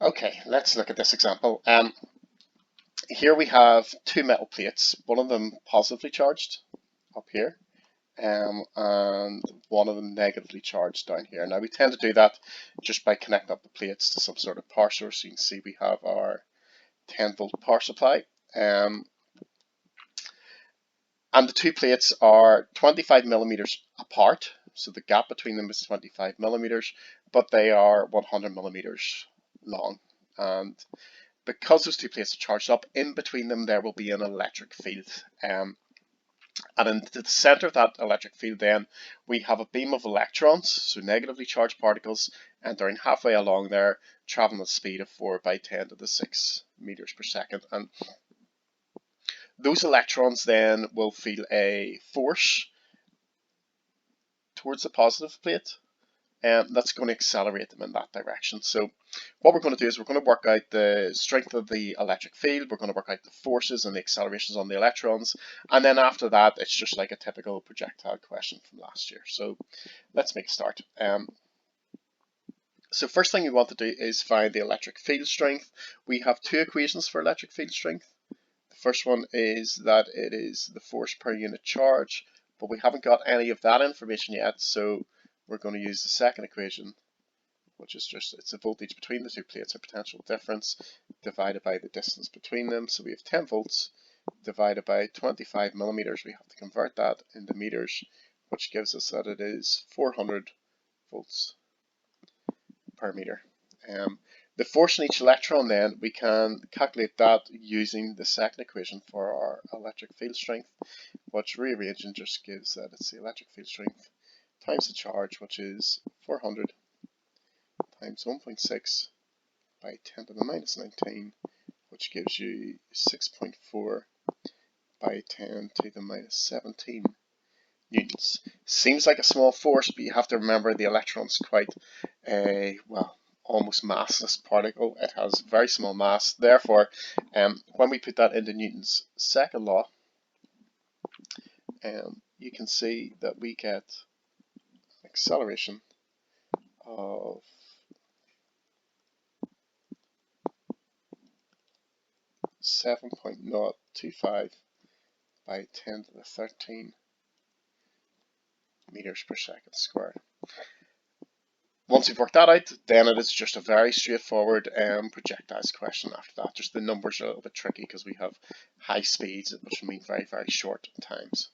Okay, let's look at this example. Here we have two metal plates, one of them positively charged up here, and one of them negatively charged down here. Now we tend to do that just by connecting up the plates to some sort of power source. So you can see we have our 10-volt power supply, and the two plates are 25 millimeters apart. So the gap between them is 25 millimeters, but they are 100 millimeters long. And because those two plates are charged up, in between them there will be an electric field. And in the center of that electric field then we have a beam of electrons, so negatively charged particles, entering halfway along there, traveling at a speed of 4 by 10 to the 6 meters per second. And those electrons then will feel a force towards the positive plate, and that's going to accelerate them in that direction. So what we're going to do is we're going to work out the strength of the electric field, we're going to work out the forces and the accelerations on the electrons, and then after that it's just like a typical projectile question from last year. So let's make a start. So first thing we want to do is find the electric field strength. We have two equations for electric field strength. The first one is that it is the force per unit charge, but we haven't got any of that information yet, so we're going to use the second equation, which is just, it's the voltage between the two plates, or potential difference, divided by the distance between them. So we have 10 volts divided by 25 millimeters. We have to convert that into meters, which gives us that it is 400 volts per meter. The force in each electron then, we can calculate that using the second equation for our electric field strength, which rearranging just gives that it's the electric field strength times the charge, which is 400 times 1.6 by 10 to the minus 19, which gives you 6.4 by 10 to the minus 17 newtons. Seems like a small force, but you have to remember the electron's quite a, well, almost massless particle. It has very small mass. Therefore, when we put that into Newton's second law, you can see that we get acceleration of 7.025 by 10 to the 13 meters per second squared. Once we've worked that out, then it is just a very straightforward projectiles question after that. Just the numbers are a little bit tricky because we have high speeds, which mean very, very short times.